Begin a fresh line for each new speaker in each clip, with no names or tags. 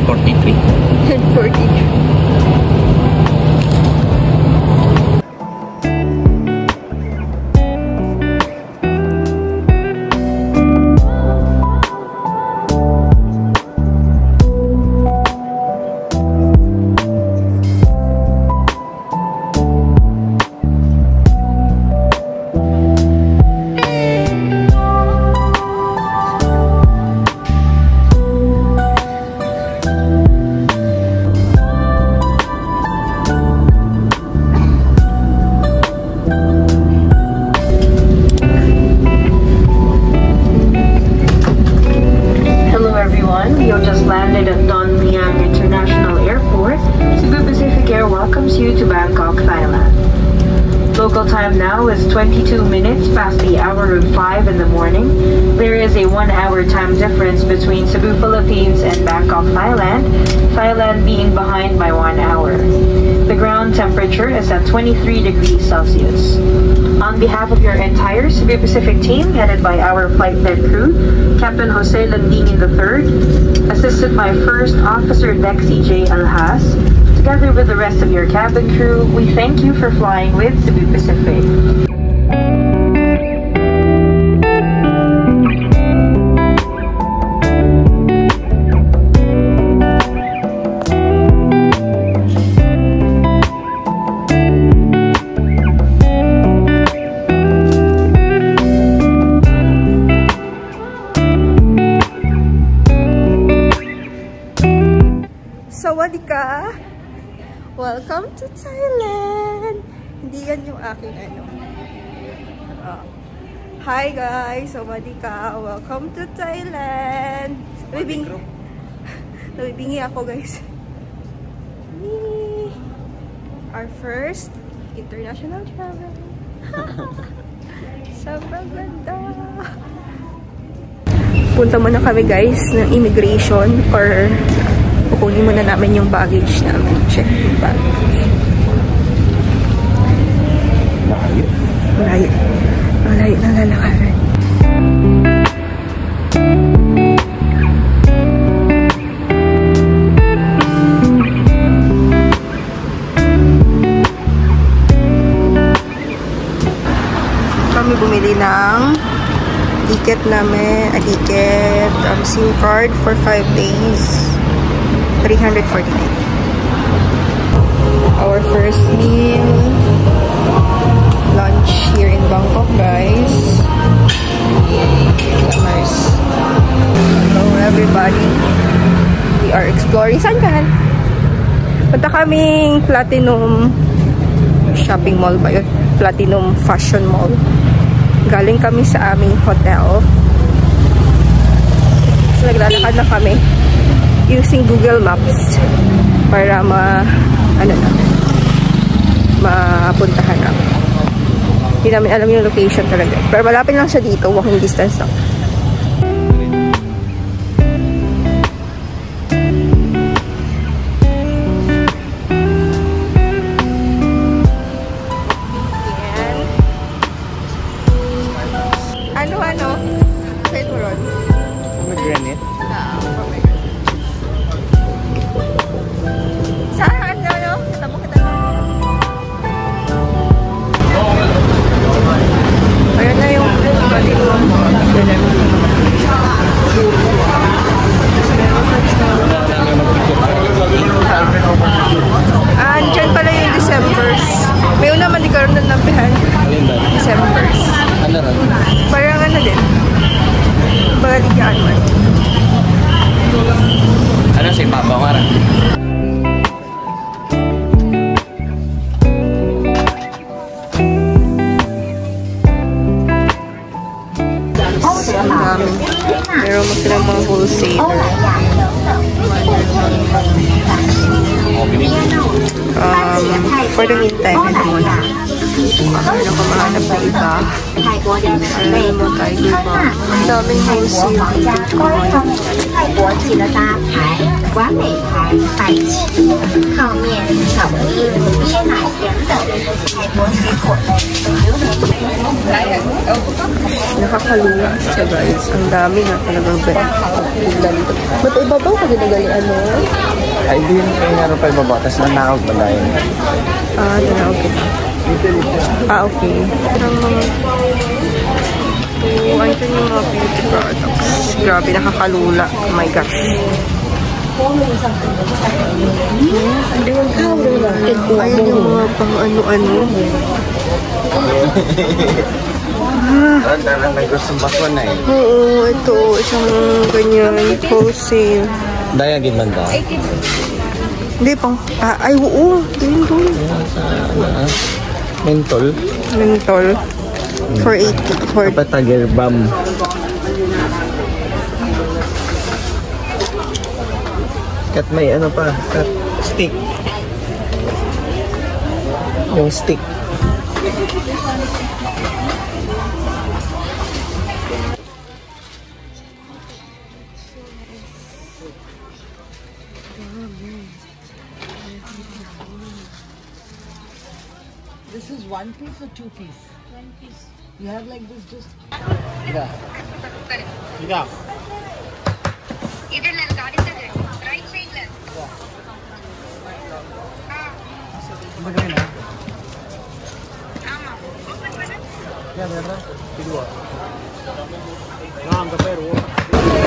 10:43.
10:43.
Local time now is 22 minutes past the hour of 5 in the morning. There is a 1-hour time difference between Cebu, Philippines and Bangkok, Thailand, Thailand being behind by 1 hour. The ground temperature is at 23 degrees Celsius. On behalf of your entire Cebu Pacific team, headed by our flight deck crew, Captain Jose Landini III, assisted by First Officer Deck CJ Alhas, together with the rest of your cabin crew, we thank you for flying with Cebu Pacific.
Sawadika! Welcome to Thailand! Hindi yan yung aking ano. Hi guys! Sawadika! Welcome to Thailand! Nabibingi ako guys. Yay! Our first international travel. Sobrang ganda! Punta muna kami guys ng immigration or kukunin muna namin yung baggage namin. Check yung baggage. Malayo. Malayo na lalakaran. Kami bumili ng ticket namin. SIM card for 5 days. 349. Our first meal, lunch here in Bangkok, guys. Nice. Hello, everybody. We are exploring. Saan ka? Punta kaming Platinum Shopping Mall ba yun? Platinum Fashion Mall. Galing kami sa aming hotel. So, naglalakad na kami using Google Maps para mapuntahan namin. Hindi namin alam yung location talaga. Pero malapit lang siya dito, walking distance lang. Ano? Say mo ron?
Pomegranate?
Saan? Ano? Kita mo. Ayun na yung Platinum. Andyan pala yung Decembers. May una man di karoon na nampihan. Decembers.
Ano rin?
Parang ano din. Balikaan man.
Ano si Papa Mara? Ang dami. Meron mo silang mga wholesaler. For the meantime, ito muna. Ano ko mahanap na iba? Ano mo tayo iba? Ang daming wholesaler dito.
泰国籍的搭牌、完美牌、白旗、泡面、巧克力、椰奶等等，泰国水果类。
Nakakaluwa siya guys. Ang dami na talagang benta. Ba't ibabaw ka ginagalian mo?
Ay, di yun kayo naroon pa ibaba. Tapos nanakog ba dahil?
Nanakog kita. Okay. Parang mga... Andyan yung mga beauty products. Grabe, nakakalula. Oh my gosh. Ayan yung mga pang ano-ano.
May gustong bakwan na eh.
Oo, ito. Isang ganyan. Wholesale.
Daya gid man ba?
Hindi pang... ay, oo. Doon.
Mentol.
Mentol. 480.
Dapat tagerbam. Kat may ano pa. Kat stick. Yung stick.
This is one piece or two piece? One piece. You have like this just... Yeah. Yeah.
इधर ले गाड़ी से right side ले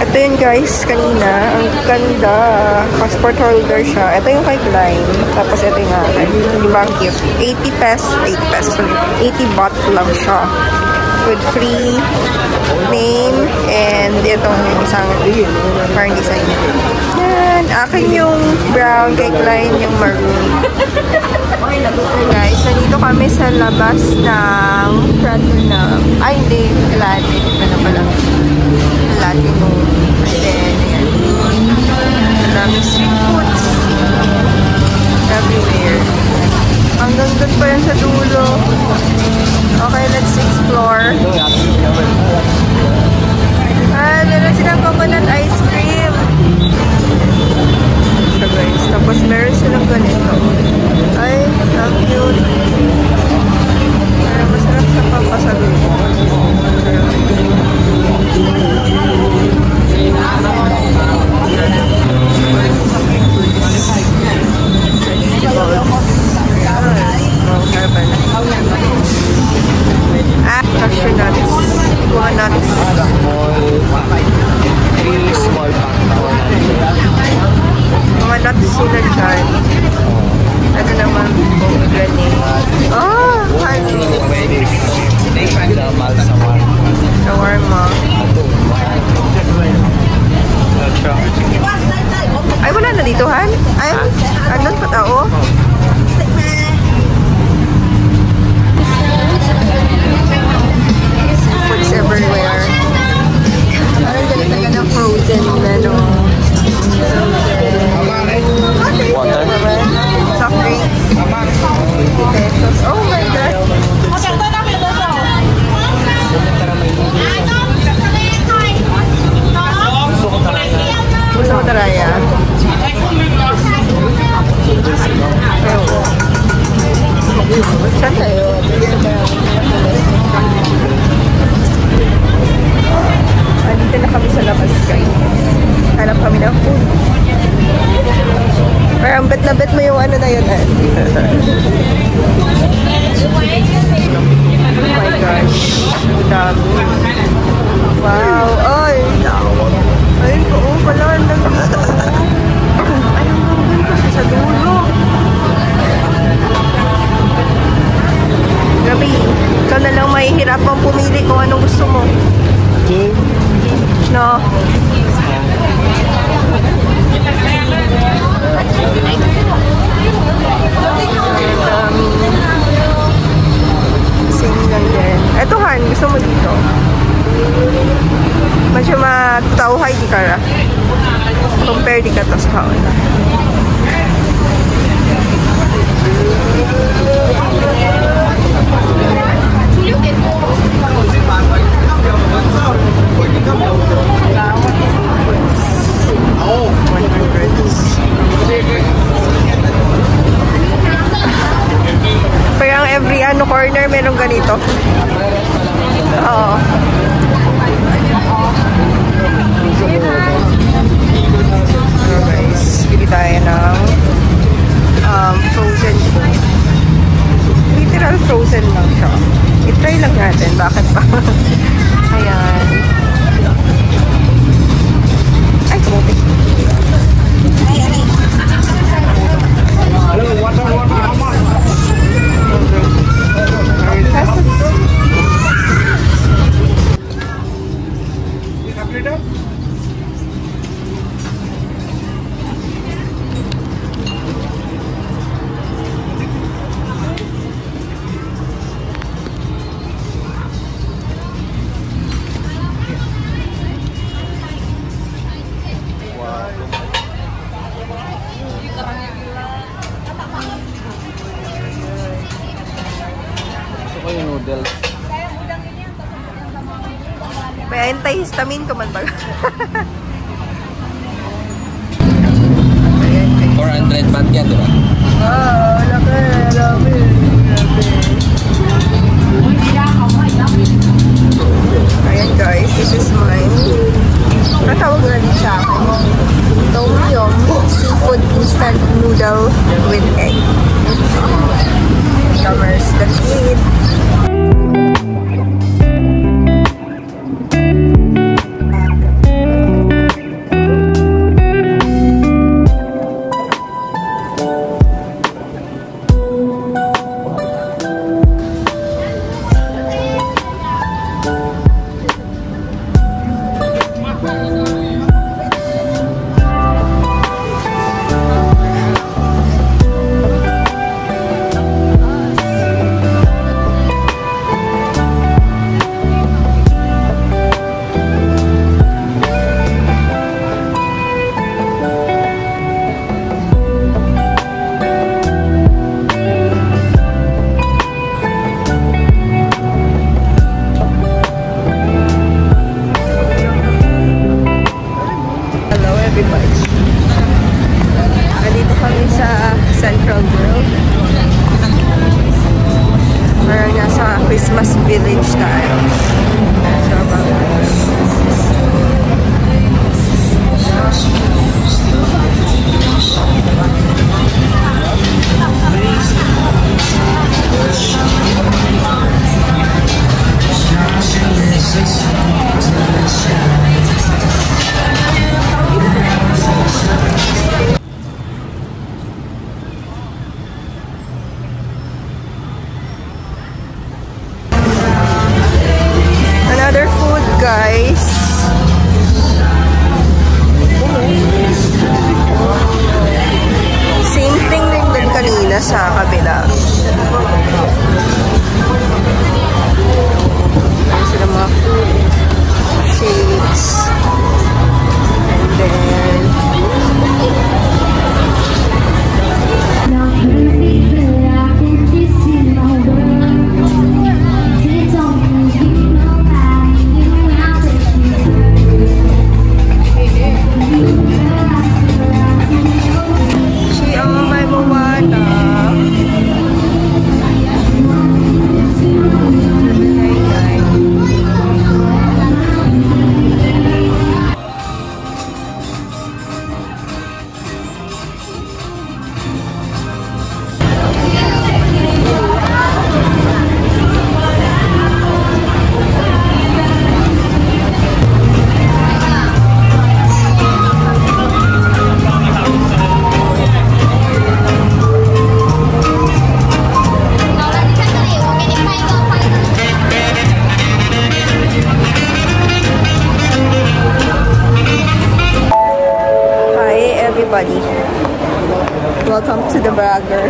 Ito yun guys, kanina. Ang ganda. Passport holder siya. Ito yung kay Klein. Tapos ito yung akin. Diba ang gift? 80 pesos. 80 baht lang siya. With free name and itong isang parang design. Yan. Akin yung brown, kay Klein yung maroon. Guys, nandito kami sa labas ng Platinum. Ay, hindi. Platinum. Ano pala? Platinum. And then, ayan. Ang daming street foods. Everywhere. Hanggang doon pa yan sa dulo. Okay, let's explore. Meron silang coconut ice cream. So guys, tapos meron silang ganito. Ay, ang cute. Pero masarap sa pampasalubo. Cashew nuts. Mga nuts. Mga nuts sila dyan. Ano naman? Gani. Oh, honey. Shawarma. Ay, wala na dito, Han? Ay, andun pa tao? Foods everywhere. Parang ganito ka ng frozen na no.
Water?
Soft drinks. 50 pesos. Oh my God. Gusto ko taraya. Saan tayo? Dito na kami sa labas, guys. Hanap kami ng food. Parang bet na bet mo yung ano na yun, eh. Oh my gosh. Ang dami. Wow. Ay. Ayun po. Oh, pala. Ang dami. Ayun po. Sa dulo. Grabe. Ikaw na lang mahihirapang pumili kung anong gusto mo.
Okay.
No. Sing lang din. Ito, Han, gusto mo dito? Masya matauhay di ka ra. Compare di ka to sa kaon. Parang every corner merong ganito. Oo. So guys, bili Antihistamine ko man ba?
400 baht yan, diba?
Laki. Ayan guys, this is mine. Natawag na din siya akin. Tom Yum seafood instant noodle with egg. Commerce, that's it. Nandito kami sa Central World. Parang nasa Christmas Village tayo. Another food, guys. Same thing din kanina sa kabila. Ayan sila mga food. Shakes. And then everybody. Welcome to the Bragger.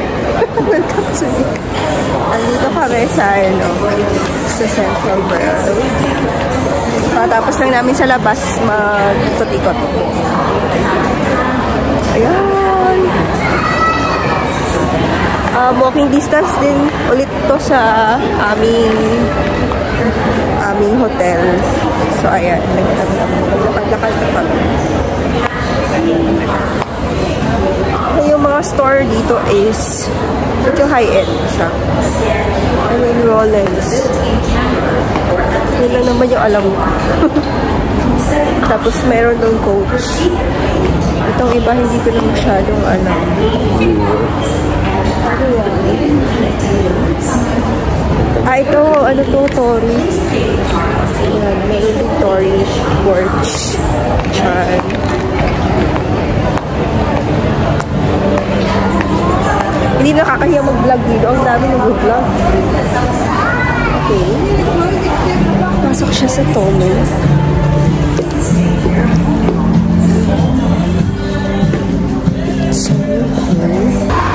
Welcome to me. Andito kami sa, sa Central World. Tapos lang namin sa labas mag-ikot-ikot. Ayan. Walking distance din ulit to sa aming hotel. So, ayan. Lakad-lakad na kami. Yung mga store dito is medyo high-end siya. I mean, Rolex. Yun lang naman yung alam ko. Tapos meron doon Coach. Itong iba hindi ko na masyadong alam. Ano yan? Ito, ano to, Tory. Yan, may Tory Porch. Chan. Hindi nakakahiya mag-vlog dito. Ang dami nag-vlog. Okay. Pasok siya sa Tomy.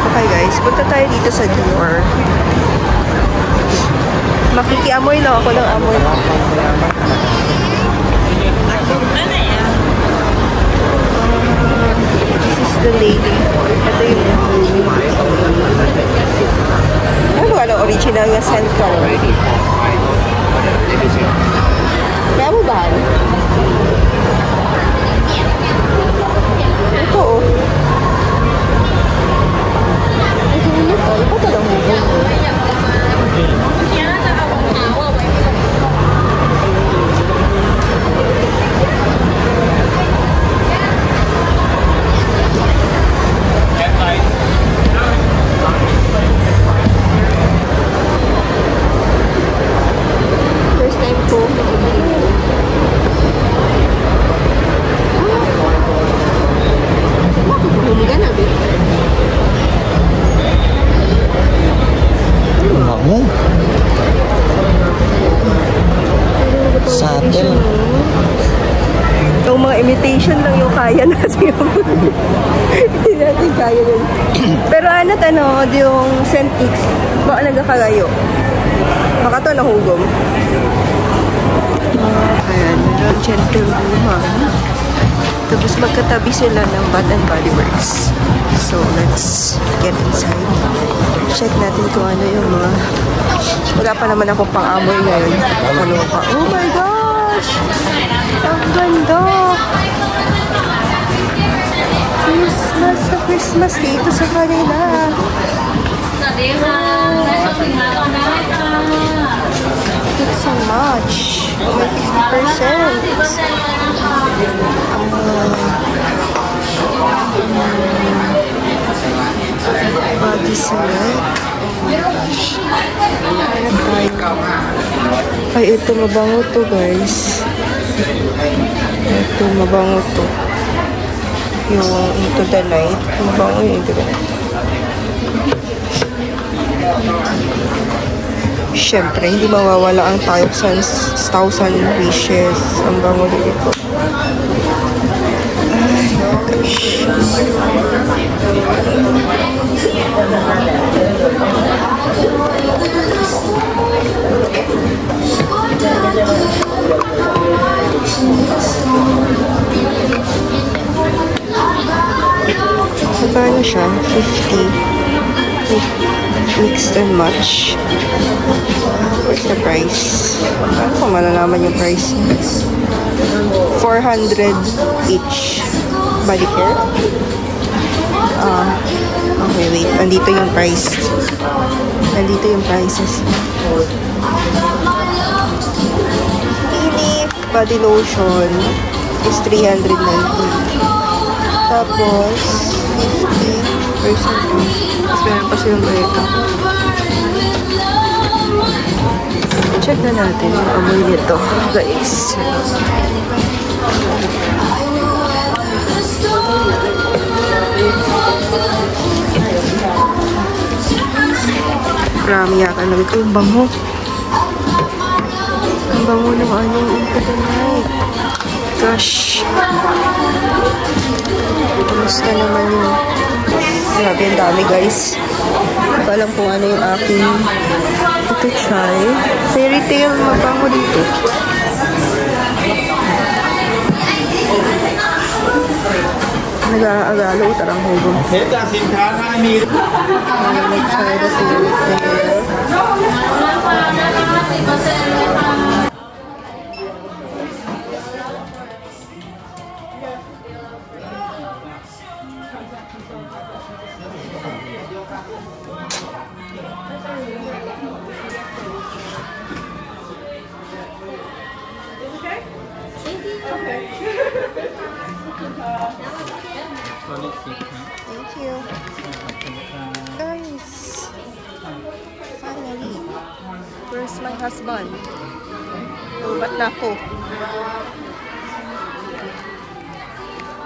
Okay guys, punta tayo dito sa Dior. Makikiamoy lang ako ng amoy. This is the lady. Ito yung ano ba ang original na scent color? Kaya mo ba? Limitation lang yung kaya natin. Hindi natin kaya yun. Pero ano, yung Centix, baka nagkakalayo. Baka to nahugom. Ayan, meron gentlewoman. Tapos magkatabi sila ng Bath and Body Works. So, let's get inside. Check natin kung ano yung mga... Wala pa naman akong pang-amoy ngayon. Ano pa? Oh my gosh! Ang ganda! Christmas na Christmas dito sa kanila. It's so much. May 50%. Body select. Ay, ito mabango to, guys. Ito mabango to. Yung Into the Night. Mabango yung Into the Night. Siyempre, hindi mawawala ang 1,000 wishes. Ang bango dito. Ay, gosh. Magkano siya? 50. Mixed and match. Where's the price? Ano kung malalaman yung price? 400 each. Body care? Okay, wait. Nandito yung price. Nandito yung prices. Ini body lotion is 390. Tapos, 50% off. Tapos meron pa silang ito. Check na natin yung amoy nito, guys. Marami yata na ito. Yung bango. Ang bango ng ano Into the Night. Gosh. Kamusta naman yun? Grabe, ang dami, guys. Hindi ko alam kung ano yung aking ito try. Fairy tale, mabango dito. Nag-aagalo, tarang hugong. Nag-try na fairy tale. Thank you. Guys, finally, where's my husband? Ba't na ako?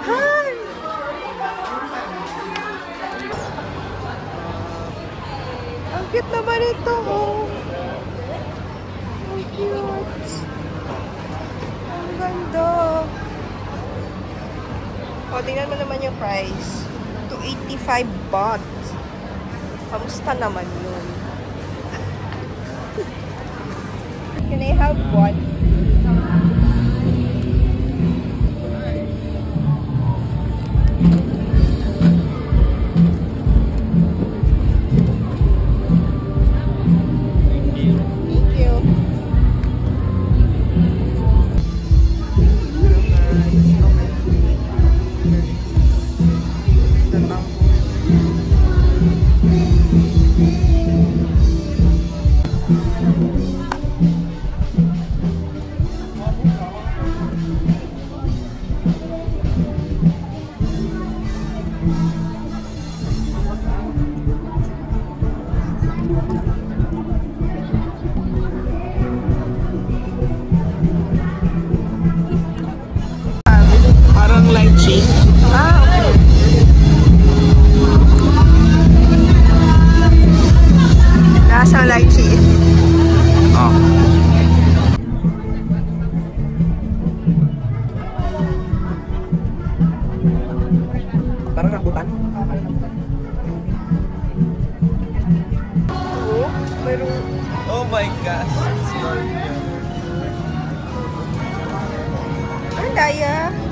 Hi! Ang cute naman ito, oh. Ang cute. Ang ganda. O, tingnan mo naman yung price. 285 baht. Kamusta naman yun? Can I have one? tayo.